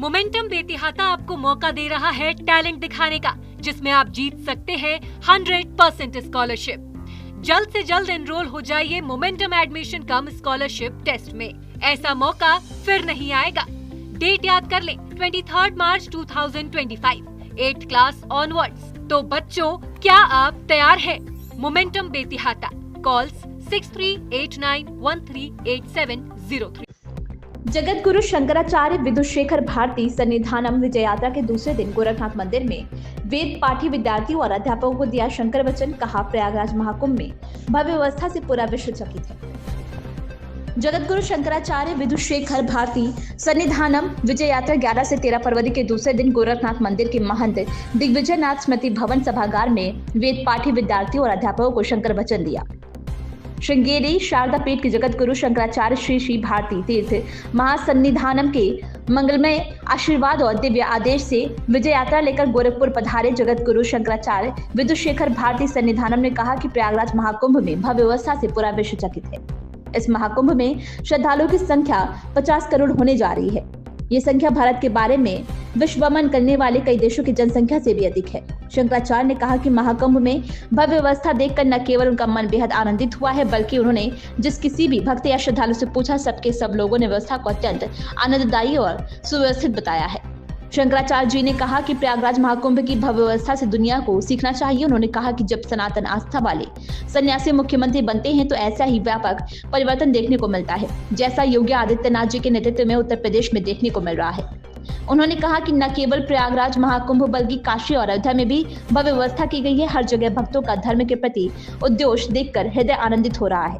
Momentum Betiahata आपको मौका दे रहा है टैलेंट दिखाने का, जिसमें आप जीत सकते हैं 100% स्कॉलरशिप। जल्द से जल्द एनरोल हो जाइए momentum admission cum scholarship test में। ऐसा मौका फिर नहीं आएगा। डेट याद कर लें, 23 मार्च 2025, 8th क्लास ऑनवर्ड्स। तो बच्चों, क्या आप तैयार हैं? मोमेंटम बेतिहाता, कॉल्स 6389138703। जगत गुरु शंकराचार्य विदुशेखर भारती सन्निधानम विजय यात्रा के दूसरे दिन गोरखनाथ मंदिर में वेद पाठी विद्यार्थियों और अध्यापकों को दिया शंकर वचन। कहा, प्रयागराज महाकुंभ में भव्य व्यवस्था से पूरा विश्व चकित है। जगत गुरु शंकराचार्य विदुशेखर भारती सन्निधानम विजय यात्रा 11 से 13 फरवरी के दूसरे दिन गोरखनाथ मंदिर के महंत दिग्विजय नाथ स्मृति भवन सभागार में वेद पाठी विद्यार्थियों और अध्यापकों को शंकर वचन दिया। श्रृंगेरी शारदा पीठ के जगत गुरु शंकराचार्य श्री श्री भारती तीर्थ महासन्निधानम के मंगलमय आशीर्वाद और दिव्य आदेश से विजय यात्रा लेकर गोरखपुर पधारे जगत गुरु शंकराचार्य विदुशेखर भारती सन्निधानम ने कहा कि प्रयागराज महाकुंभ में भव्य व्यवस्था से पूरा विश्व चकित है। इस महाकुंभ में श्रद्धालुओं की संख्या 50 करोड़ होने जा रही है। ये संख्या भारत के बारे में विश्वमन करने वाले कई देशों की जनसंख्या से भी अधिक है। शंकराचार्य ने कहा कि महाकुंभ में भव्य व्यवस्था देखकर न केवल उनका मन बेहद आनंदित हुआ है, बल्कि उन्होंने जिस किसी भी भक्त या श्रद्धालु से पूछा, सब लोगों ने व्यवस्था को अत्यंत आनंददायी और सुव्यवस्थित बताया है। शंकराचार्य जी ने कहा कि प्रयागराज महाकुंभ की भव्य व्यवस्था से दुनिया को सीखना चाहिए। उन्होंने कहा कि जब सनातन आस्था वाले सन्यासी मुख्यमंत्री बनते हैं तो ऐसा ही व्यापक परिवर्तन देखने को मिलता है, जैसा योगी आदित्यनाथ जी के नेतृत्व में उत्तर प्रदेश में देखने को मिल रहा है। उन्होंने कहा कि न केवल प्रयागराज महाकुंभ बल्कि काशी और अयोध्या में भी भव्य व्यवस्था की गई है। हर जगह भक्तों का धर्म के प्रति उद्देश्य देखकर हृदय आनंदित हो रहा है।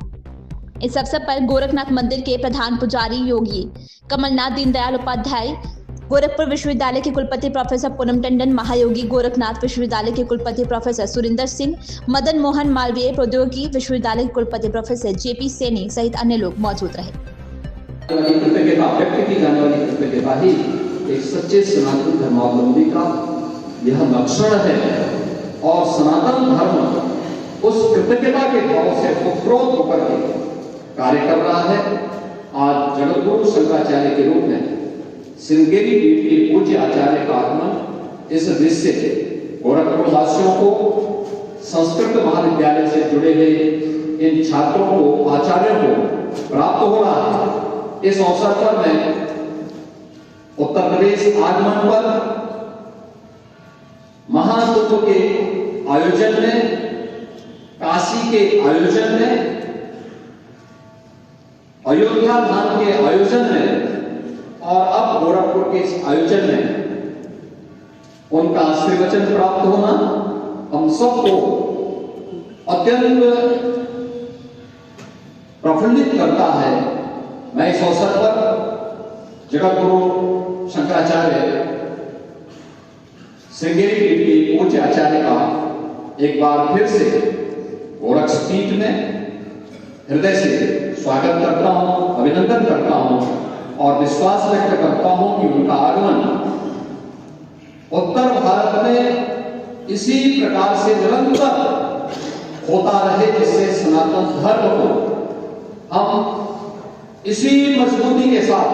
इस अवसर पर गोरखनाथ मंदिर के प्रधान पुजारी योगी कमलनाथ दीनदयाल उपाध्याय, गोरखपुर विश्वविद्यालय के कुलपति प्रोफेसर पूनम टंडन, महायोगी गोरखनाथ विश्वविद्यालय के कुलपति प्रोफेसर सुरिंदर सिंह, मदन मोहन मालवीय प्रौद्योगिकी विश्वविद्यालय के कुलपति प्रोफेसर जेपी सैनी सहित अन्य लोग मौजूद रहे। एक सच्चे सनातन धर्मावलंबी का यह लक्षण है और सनातन धर्म उस कृतज्ञता के भाव से उपरोक्त होकर के कार्य कर रहा है। आज जगतगुरु शंकराचार्य के रूप में श्रृंगेरी पीठ के पूज्य आचार्य का आगमन इस दृश्य गोरखपुर वासियों को, संस्कृत महाविद्यालय से जुड़े हुए इन छात्रों को, आचार्यों को प्राप्त हो रहा है। इस अवसर पर मैं उत्तर प्रदेश आगमन पर महाकुंभ के आयोजन में, काशी के आयोजन में, अयोध्या धाम के आयोजन में और अब गोरखपुर के इस आयोजन में उनका आशीर्वचन प्राप्त होना हम सबको अत्यंत प्रफुल्लित करता है। मैं इस अवसर पर जगत गुरु शंकराचार्य श्रृंगेरी पीठ के पूज्य आचार्य का एक बार फिर से गोरखपीठ में हृदय से स्वागत करता हूं, अभिनंदन करता हूं और विश्वास व्यक्त करता हूं कि उनका आगमन उत्तर भारत में इसी प्रकार से निरंतर होता रहे, जिससे सनातन धर्म को हम इसी मजबूती के साथ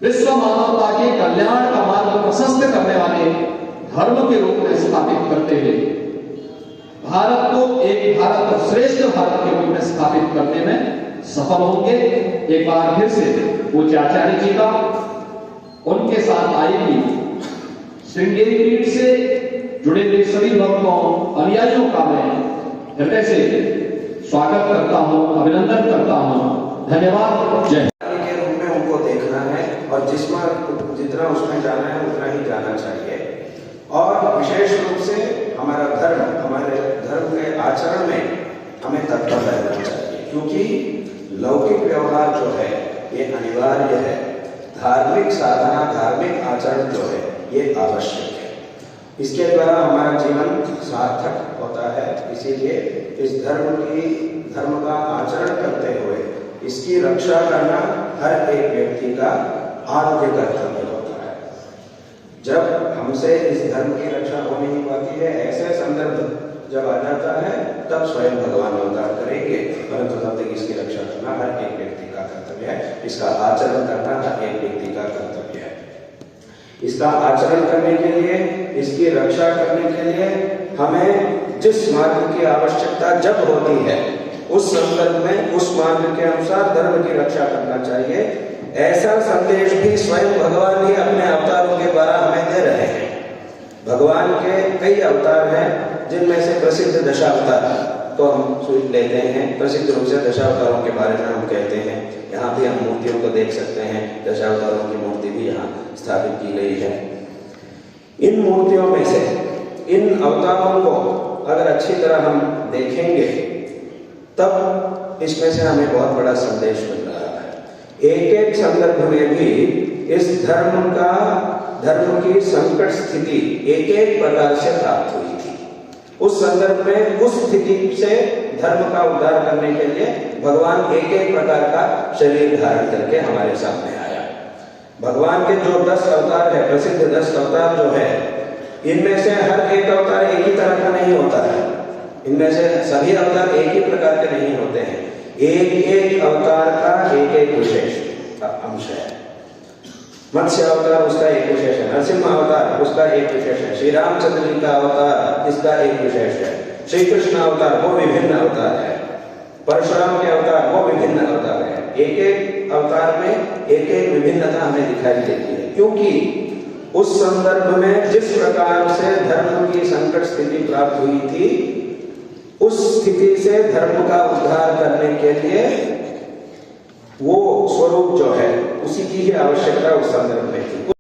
विश्व मानवता के कल्याण का मार्ग प्रशस्त करने वाले धर्म के रूप में स्थापित करते हुए भारत को एक भारत और श्रेष्ठ भारत के रूप में स्थापित करने में सफल होंगे। एक बार फिर से पूज्य आचार्य जी का उनके साथ आएगी श्रृंगेरी पीठ से जुड़े हुए सभी भक्तों, अनुयायियों का मैं हृदय से स्वागत करता हूं, अभिनंदन करता हूं। धन्यवाद। जय। और जितना उसमें जाना है उतना ही जाना चाहिए। और विशेष रूप से हमारे धर्म के आचरण में हमें तत्पर रहना चाहिए, क्योंकि लौकिक व्यवहार जो है ये अनिवार्य है, धार्मिक साधना, धार्मिक आचरण जो है ये आवश्यक है। इसके द्वारा हमारा जीवन सार्थक होता है। इसीलिए इस धर्म का आचरण करते हुए इसकी रक्षा करना हर एक व्यक्ति का आद्य कर्तव्य होता है। जब हमसे इस धर्म की रक्षा हो नहीं पाती है, ऐसे संदर्भ जब आ जाता है, तब स्वयं भगवान अवतार करेंगे, परंतु तब तक इसकी रक्षा करना हर एक व्यक्ति का कर्तव्य है। इसका आचरण करना हर एक व्यक्ति का कर्तव्य इसका आचरण करने के लिए, इसकी रक्षा करने के लिए हमें जिस मार्ग की आवश्यकता जब होती है उस संदर्भ में उस मार्ग के अनुसार धर्म की रक्षा करना चाहिए। ऐसा संदेश भी स्वयं भगवान ही अपने अवतारों के द्वारा हमें दे रहे हैं। भगवान के कई अवतार हैं, जिनमें से प्रसिद्ध दशावतार तो हम लेते हैं। प्रसिद्ध रूप से दशावतारों के बारे में हम कहते हैं। यहाँ भी हम मूर्तियों को देख सकते हैं, दशावतारों की मूर्ति भी यहाँ स्थापित की गई है। इन मूर्तियों में से इन अवतारों को अगर अच्छी तरह हम देखेंगे तब इसमें से हमें बहुत बड़ा संदेश मिल रहा है। एक एक संदर्भ में भी इस धर्म की संकट स्थिति एक एक प्रकार से प्राप्त हुई थी। उस संदर्भ में उस स्थिति से धर्म का उद्धार करने के लिए भगवान एक एक प्रकार का शरीर धारण करके हमारे सामने आया। भगवान के जो 10 अवतार है, प्रसिद्ध 10 अवतार जो है, इनमें से हर एक अवतार एक ही तरह का नहीं होता है। इनमें से सभी अवतार एक ही प्रकार के नहीं होते हैं। एक एक अवतार का एक एक विशेष अंश है। मत्स्य अवतार उसका एक विशेष है, नरसिंह अवतार उसका एक विशेष है, श्री रामचंद्र जी का अवतार इसका एक विशेष है, श्री कृष्ण अवतार वो विभिन्न अवतार है, परशुराम के अवतार वो विभिन्न अवतार है। एक एक अवतार में एक एक विभिन्नता हमें दिखाई देती है, क्योंकि उस संदर्भ में जिस प्रकार से धर्म की संकट स्थिति प्राप्त हुई थी, उस स्थिति से धर्म का उद्धार करने के लिए वो स्वरूप जो है उसी की ही आवश्यकता उस संदर्भ में थी।